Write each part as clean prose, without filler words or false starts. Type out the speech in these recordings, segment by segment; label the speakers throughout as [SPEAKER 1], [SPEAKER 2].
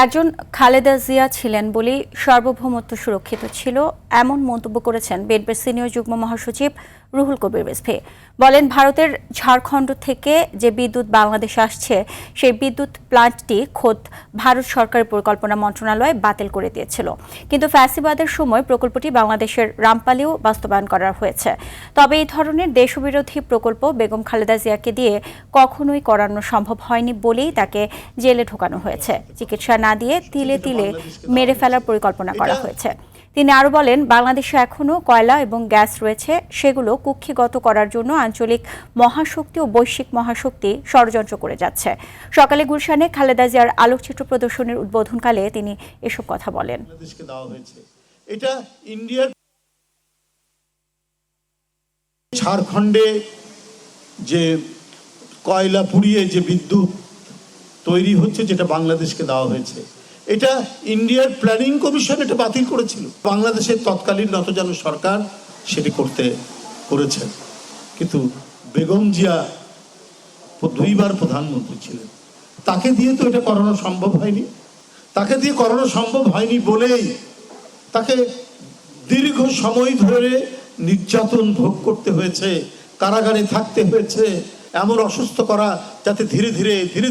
[SPEAKER 1] একজন খালেদা জিয়া ছিলেন বলেই সার্বভৌমত্ব সুরক্ষিত ছিল, এমন মন্তব্য করেছেন বিএনপির সিনিয়র যুগ্ম মহাসচিব রুহুল কবির রিজভী। বলেন, ভারতের ঝাড়খণ্ড থেকে যে বিদ্যুৎ বাংলাদেশে আসছে সেই বিদ্যুৎ প্লান্টটি খোদ ভারত সরকারের পরিকল্পনা মন্ত্রণালয় বাতিল করে দিয়েছিল, কিন্তু ফ্যাসিবাদের সময় প্রকল্পটি বাংলাদেশের রামপালেও বাস্তবায়ন করা হয়েছে। তবে এই ধরনের দেশবিরোধী প্রকল্প বেগম খালেদা জিয়াকে দিয়ে কখনোই করানো সম্ভব হয়নি বলেই তাকে জেলে ঢোকানো হয়েছে। চিকিৎসা না দিয়ে তিলে তিলে মেরে ফেলার পরিকল্পনা করা হয়েছে। তিনি আরও বলেন, বাংলাদেশে এখনও কয়লা এবং গ্যাস রয়েছে, সেগুলো কুক্ষিগত করার জন্য আঞ্চলিক মহাশক্তি ও বৈশ্বিক মহাশক্তি ষড়যন্ত্র করে যাচ্ছে। সকালে গুলশানে খালেদা জিয়ার আলোকচিত্র প্রদর্শনীর উদ্বোধনকালে তিনি এসব কথা বলেন।
[SPEAKER 2] এটা ইন্ডিয়ার ঝাড়খণ্ডে যে কয়লা পুড়িয়ে যে বিদ্যুৎ তৈরি হচ্ছে, যেটা বাংলাদেশকে দেওয়া হয়েছে, এটা ইন্ডিয়ার প্ল্যানিং কমিশন এটা বাতিল করেছিল। বাংলাদেশের তৎকালীন নতজানু সরকার সেটি করেছে, কিন্তু বেগম জিয়া দুইবার প্রধানমন্ত্রী ছিলেন, তাকে দিয়ে তো এটা করানো সম্ভব হয়নি। তাকে দিয়ে করানো সম্ভব হয়নি বলেই তাকে দীর্ঘ সময় ধরে নির্যাতন ভোগ করতে হয়েছে, কারাগারে থাকতে হয়েছে, এমন অসুস্থ করা যাতে ধীরে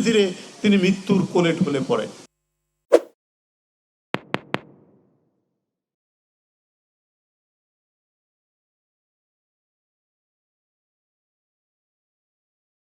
[SPEAKER 2] ধীরে তিনি মৃত্যুর কোলে ঢলে পড়ে।